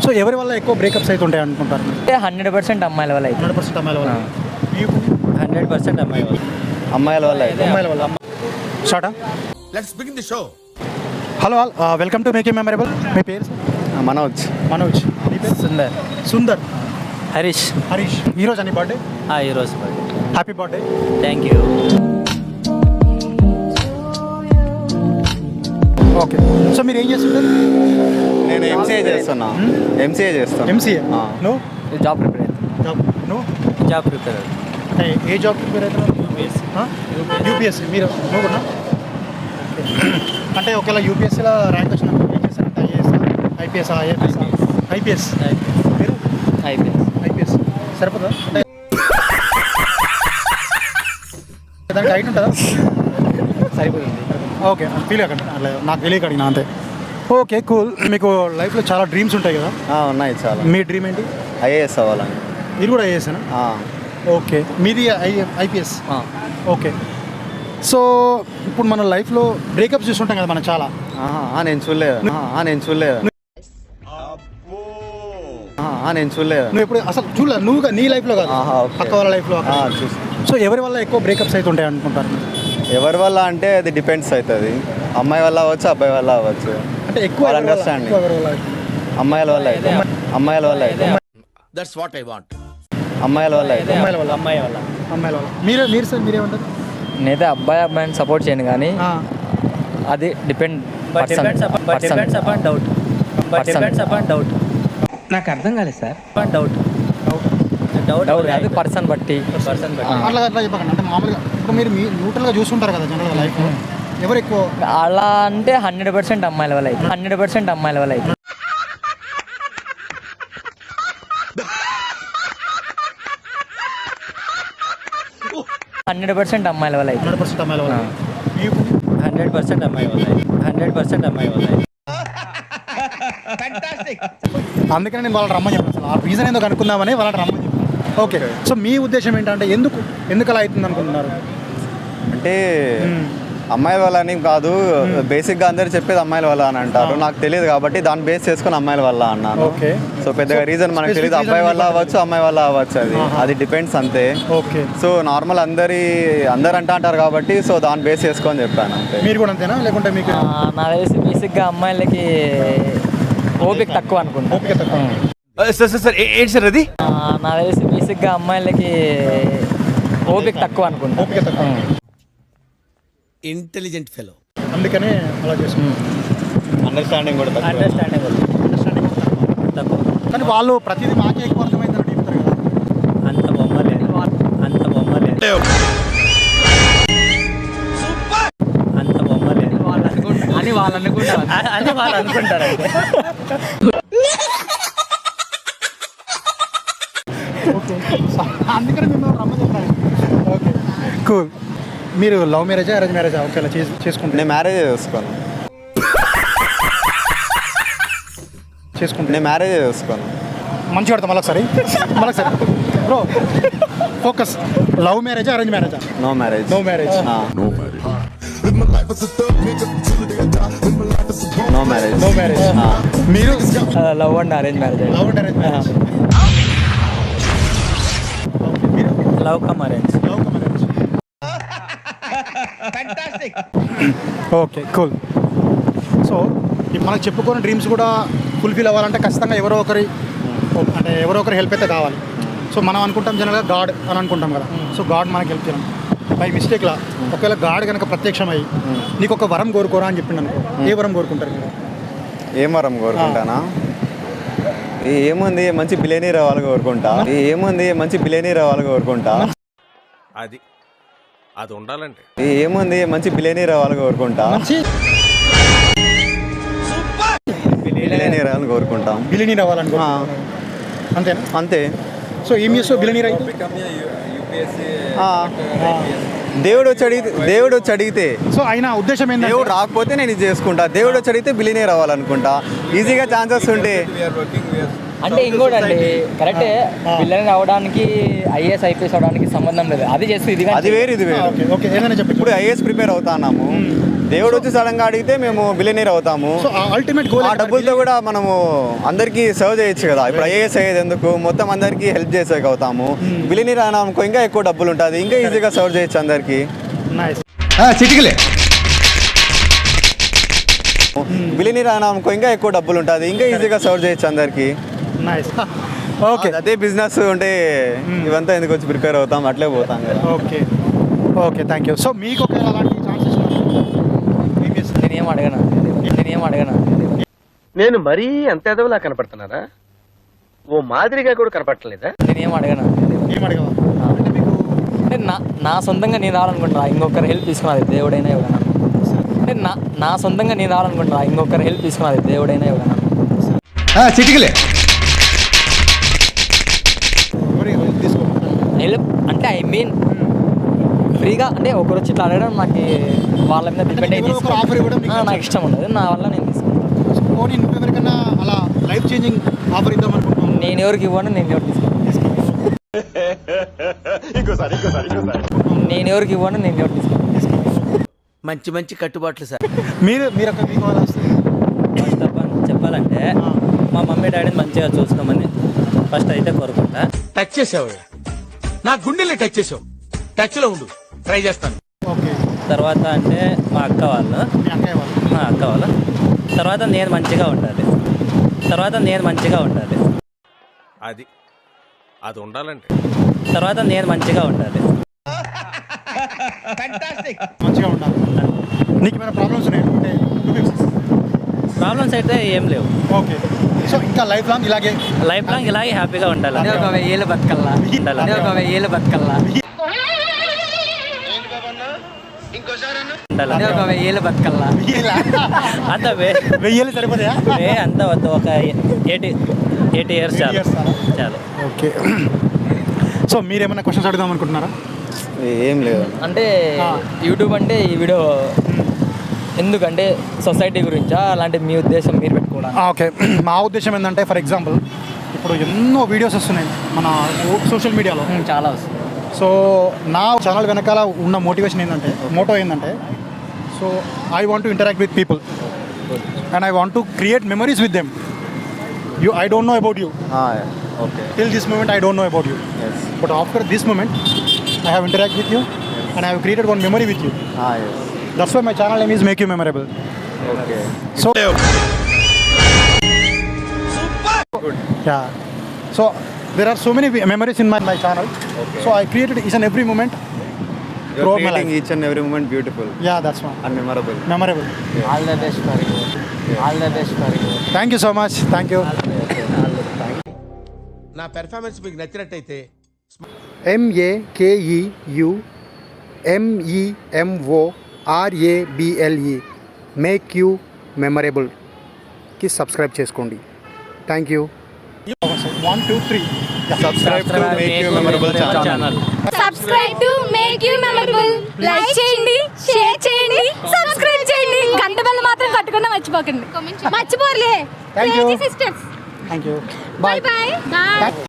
So ఎవరి వల్ల ఎక్కువ బ్రేకప్స్ అయితే ఉంటాయి అనుకుంటారు? 100% అమ్మాయిల వల్ల అయితే 100% అమ్మాయిల వల్ల. మీకు 100% అమ్మాయి వల్ల అమ్మాయిల వల్ల అయితే అమ్మాయిల వల్ల. స్టార్టా. Let's begin the show. Hello all, welcome to make memorable. మీ పేరు సార్? మనోజ్. మనోజ్. మీ పేరు? సుందర్. సుందర్. హరీష్. హరీష్. ఈరోజు అని బర్త్డే. ఈరోజు happy birthday. Thank you. Okay. So మీరు ఏం చేస్తుంటారు? నేను ఎంసీఏ చేస్తున్నా. ఎంసీఏ చేస్తాను. ఎంసీఏ. నువ్వు? జాబ్ ప్రిపేర్ అవుతుంది. జాబ్. నువ్వు? జాబ్ ప్రిపేర్ అవుతుంది. అంటే ఏ జాబ్ ప్రిపేర్ అవుతున్నావు? యూపీఎస్సీ. మీరు? నువ్వు కూడా? అంటే ఒకవేళ యూపీఎస్సీలో ర్యాంక్ వచ్చినప్పుడు ఏం చేస్తారంటే ఐఏఎస్, ఐపీఎస్, ఐపీఎస్. మీరు? ఐపీఎస్. సరిపోతుందా? అంటే దానికి హైట్ ఉంటుందా? సరిపోతుంది. ఓకే, ఫీల్ అవ్వకండి, అట్లా నాకు తెలియక అడిగినా అంతే. Okay, cool. మీకు లైఫ్లో చాలా డ్రీమ్స్ ఉంటాయి కదా? ఉన్నాయి చాలా. మీ డ్రీమ్ ఏంటి? ఐఏఎస్ అవ్వాలని. మీరు కూడా ఐఏఎస్నా? ఓకే. మీది ఐపీఎస్. ఓకే. సో ఇప్పుడు మన లైఫ్లో బ్రేకప్స్ చూస్తుంటాం కదా మనం చాలా. నేను చూడలేదు. నేను చూడలేదు. నేను చూడలేదు. నువ్వు ఎప్పుడు అసలు చూడలేదు? నువ్వు నీ లైఫ్లో కాదు, పక్క వాళ్ళ లైఫ్లో. చూసి. సో ఎవరి వల్ల ఎక్కువ బ్రేకప్స్ అయితే ఉంటాయి అనుకుంటారు? ఎవరి వల్ల అంటే అది డిపెండ్స్ అవుతుంది. అమ్మాయి వల్ల అవ్వచ్చు, అబ్బాయి వల్ల అవ్వచ్చు. అంటే ఎక్కువ అండర్స్టాండింగ్ అమ్మాయిల వల్ల అయితే. అమ్మాయిల వల్ల అయితే. That's what I want. అమ్మాయిల వల్ల అయితే. అమ్మాయి వల్ల. అమ్మాయిల వల్ల. మీరు సార్ మీరేమంటారు? నేనైతే అబ్బాయిని సపోర్ట్ చేయను కానీ అది డిపెండ్స్ అపాన్ డౌట్. నాకు అర్థం కాలేదు సార్. డౌట్ అది పర్సన్ బట్టి. అట్లా చెప్పకండి. అంటే మామూలుగా ఇప్పుడు మీరు న్యూట్రల్గా చూస్తుంటారు కదా జనరల్గా లైఫ్, ఎవరు ఎక్కువ? అలా అంటే 100% అమ్మాయిల వల్ల అయితే. 100% అమ్మాయిల వల్ల అయితే. 100% అమ్మాయిల వల్ల అయితే. 100% అమ్మాయిల వల్ల. మీకు? 100% అమ్మాయి వల్ల. 100% అమ్మాయి వల్ల. అందుకని నేను వాళ్ళని రమ్మని చెప్పాను. అసలు ఆ రీజన్ ఏందో కనుక్కుందామని వాళ్ళని రమ్మని చెప్పాను. ఓకే. సో మీ ఉద్దేశం ఏంటంటే ఎందుకు అలా అవుతుంది అనుకుంటున్నారు? అంటే అమ్మాయిల వల్ల అని కాదు, బేసిక్గా అందరు చెప్పేది అమ్మాయిల వల్ల అని అంటారు. నాకు తెలియదు కాబట్టి దాన్ని బేస్ చేసుకుని అమ్మాయిల వల్ల అన్నాను. ఓకే. సో పెద్దగా రీజన్ మనకు తెలియదు. అబ్బాయి వల్ల అవ్వచ్చు, అమ్మాయి వల్ల అవ్వచ్చు. అది డిపెండ్స్ అంతే. ఓకే. సో నార్మల్ అందరు అంటారు కాబట్టి సో దాన్ని బేస్ చేసుకొని చెప్పాను అంతే. మీరు కూడా అంతేనా లేకుంటే మీకు? నా తెలిసి బేసిక్గా అమ్మాయిలకి ఓపిక తక్కువ అనుకుంటా. ఓపిక తక్కువ. సార్ ఏంటి సార్ అది? నా తెలిసి బేసిక్గా అమ్మాయిలకి ఓపిక తక్కువ అనుకుంటా. ఓపిక తక్కువ. Intelligent fellow. అందుకనే అలా చేసుకుంటాం. అండర్స్టాండింగ్ కూడా తక్కువ. అండర్స్టాండింగ్ తక్కువ. కానీ వాళ్ళు ప్రతిదీ మాకే ఎక్కువ అర్థమైందని చెప్తారు కదా. అంత బొమ్మ లేదు. అంత బొమ్మ లేదు. అని వాళ్ళు అనుకుంటారు అయితే. ఓకే. అందుకని మేము రమ్మని చెప్పాలి. Okay, cool. మీరు లవ్ మ్యారేజా అరేంజ్ మ్యారేజా ఒకవేళ చేసుకుంటే? నేను మ్యారేజ్ చేసుకోను. నేను మ్యారేజ్ చేసుకోను. మంచిగా పడతాం మళ్ళొకసారి బ్రో. ఫోకస్. లవ్ మ్యారేజా అరేంజ్ మ్యారేజా? No marriage. No marriage. No marriage. No marriage. మీరు? Love and arrange marriage. Love and arrange marriage. మీరు? Love come arrange. Love come arrange. Okay, cool. So ఇప్పుడు మనకు చెప్పుకున్న డ్రీమ్స్ కూడా ఫుల్ఫిల్ అవ్వాలంటే ఖచ్చితంగా ఎవరో ఒకరి హెల్ప్ అయితే కావాలి. సో మనం అనుకుంటాం జనరల్గా గాడ్ అని అనుకుంటాం కదా. సో గాడ్ మనకి హెల్ప్ చేయాలి బై మిస్టేక్లా. ఒకవేళ గాడ్ కనుక ప్రత్యక్షమై నీకు ఒక వరం కోరుకోరా అని చెప్పిండు అనుకో, ఏ వరం కోరుకుంటారు మీరు? ఏం వరం కోరుకుంటానా? ఏముంది, మంచి బిలియనీర్ అవ్వాలి కోరుకుంటా. మంచి బిలియనీర్ అవ్వాలి కోరుకుంటా. అది ఉండాలంటే ఏముంది, మంచి బిలియనీర్ అవ్వాలి కోరుకుంటా. బిలియనీర్ అవ్వాలని కోరుకుంటాం. బిలియనీర్ అవ్వాలనుకో, అంతేనా? అంతే. సో ఏం చేస్తావు బిలియనీర్ అయితే? దేవుడు వచ్చి అడిగితే సో ఆయన ఉద్దేశం ఏంటి? దేవుడు రాకపోతే నేను ఇది చేసుకుంటా. దేవుడు వచ్చి అడిగితే బిలియనీర్ అవ్వాలనుకుంటా. ఈజీగా ఛాన్సెస్ ఉంటే. అంటే ఇంకోటి అండి, కరెక్టే. పిల్లల్ని అవడానికి ఐఏఎస్ ఐపీఎస్ అవడానికి సంబంధం లేదు. అది చేస్తూ ఇది అది వేరు, ఇది వేరు. ఓకే, ఏదైనా చెప్పి. ఇప్పుడు ఐఏఎస్ ప్రిపేర్ అవుతా అన్నాము. దేవుడు వచ్చి సడన్గా అడిగితే మేము బిలియనీర్ అవుతాము. సో అల్టిమేట్ గోల్ ఆ డబ్బులతో కూడా మనము అందరికీ సర్వ్ చేయొచ్చు కదా. ఇప్పుడు ఐఏఎస్ అయ్యేది ఎందుకు, మొత్తం అందరికీ హెల్ప్ చేసేకి అవుతాము. బిలియనీర్ అయినా అనుకో ఇంకా ఎక్కువ డబ్బులు ఉంటుంది, ఇంకా ఈజీగా సర్వ్ చేయొచ్చు అందరికీ. నైస్. చిటికలే బిలియనీర్ అయినా అనుకో ఇంకా ఎక్కువ డబ్బులు ఉంటుంది, ఇంకా ఈజీగా సర్వ్ చేయొచ్చు అందరికీ. నైస్. ఓకే. అదే బిజినెస్ ఉంటే ఇవంతా ఎందుకు వచ్చి ప్రిపేర్ అవుతాం, అట్లే పోతాం కదా. Okay okay, thank you. So మీకు ఒక అలాంటి ఛాన్సెస్ నేనేం అడగను. నేను మరీ అంత ఎదవలా కనపడుతున్నారా? ఓ మాదిరిగా కూడా కనపడలేదా? నేనేం అడగను. ఏం అడగవా అంటే మీకు అంటే నా సొంతంగా నేను రావాలనుకుంటున్నా, ఇంకొకరు హెల్ప్ తీసుకున్నది దేవుడైనా ఎవరైనా. అంటే నా సొంతంగా నేను రావాలనుకుంటున్నా, ఇంకొకరు హెల్ప్ తీసుకున్నది దేవుడైనా ఎవరైనా. చిటికలే తీసుకోమంటారు. హెల్ప్ అంటే ఐ మీన్ ఫ్రీగా, అంటే ఒకరు వచ్చి ఇట్లా అడగడం నాకు వాళ్ళ మీద డిపెండ్ అయ్యి ఎవరో ఒకరు offer ఇవ్వడం మీకు నాకు ఇష్టం ఉండదు, నా వల్ల నేను తీసుకుంటాను. పోనీ నువ్వెవరికన్నా అలా లైఫ్ చేంజింగ్ ఆఫర్ ఇద్దాం అనుకుంటున్నాను. నేను ఎవరికి ఇవ్వను, నేను ఎవరు తీసుకుంటాను. నేను ఎవరికి ఇవ్వను, నేను ఎవరు తీసుకుంటాను. మంచి మంచి కట్టుబాట్లు సార్. మీరు ఒక మీకు అలా వస్తుంది. ఫస్ట్ ఆఫ్ ఆల్ చెప్పాలంటే మా మమ్మీ డాడీని మంచిగా చూసుకోమని ఫస్ట్ అయితే కోరుకుంటా. టచ్ చేసావు, నా గుండెల్ని టచ్ చేసావు. టచ్ లో ఉండు, ట్రై చేస్తాను. ఓకే. తర్వాత అంటే మా అక్క వాళ్ళు, మీ అక్కయ్య వాళ్ళు. తర్వాత నేను మంచిగా ఉండాలి. అది అది ఉండాలంటే తర్వాత నేను మంచిగా ఉండాలి. మంచిగా ఉండాలి. నీకు ఏమైనా ప్రాబ్లమ్స్ ఉన్నాయంటే ప్రాబ్లమ్స్ అయితే ఏం లేవు. ఓకే. సో ఇంకా లైఫ్ లాంగ్ ఇలాగే ఇలాగే హ్యాపీగా ఉండాలి. నేను ఒక 1000 ఏళ్ళు బతకల్లా. అంత 1000 సరిపోతాయా? అంత వద్దు, ఒక 80 years చాలు. ఓకే. సో మీరేమైనా క్వశ్చన్స్ అడుగుదాం అనుకుంటున్నారా? ఏం లేదు. అంటే యూట్యూబ్ అంటే ఈ వీడియో ఎందుకంటే సొసైటీ గురించా, అలాంటి మీ ఉద్దేశం మీరు పెట్టుకోవడం? ఓకే. మా ఉద్దేశం ఏంటంటే ఫర్ ఎగ్జాంపుల్ ఇప్పుడు ఎన్నో వీడియోస్ వస్తున్నాయి మన సోషల్ మీడియాలో. చాలా వస్తుంది. సో నా ఛానల్ వెనకాల ఉన్న మోటివేషన్ ఏంటంటే మోటో ఏంటంటే so I want to interact with people and I want to create memories with them. I don't know about you. Okay. Till this moment I don't know about you. But after this moment I have interact with you and I have created one memory with you. That's why my channel name is Make You Memorable. Okay. So yeah. So there are so many memories in my channel. Okay. So I created each and every moment. You're creating each and every moment beautiful. Yeah, that's one. And memorable. Memorable. Yeah. All the best for you. All the best for you. Thank you so much. Thank you. నా performance మీకు నచ్చినట్టయితే MAKEUMEMORABLE make you మెమరబుల్కి subscribe చేసుకోండి. Thank you. 1 2 3 Subscribe to Make You Memorable channel. Subscribe to make you memorable. Like చేయండి, share చేయండి, subscribe చేయండి. గంట bell మాత్రం కట్టుకున్నా మర్చిపోకండి. మర్చిపోర్లే. Thank you. Sisters. Thank you. By by.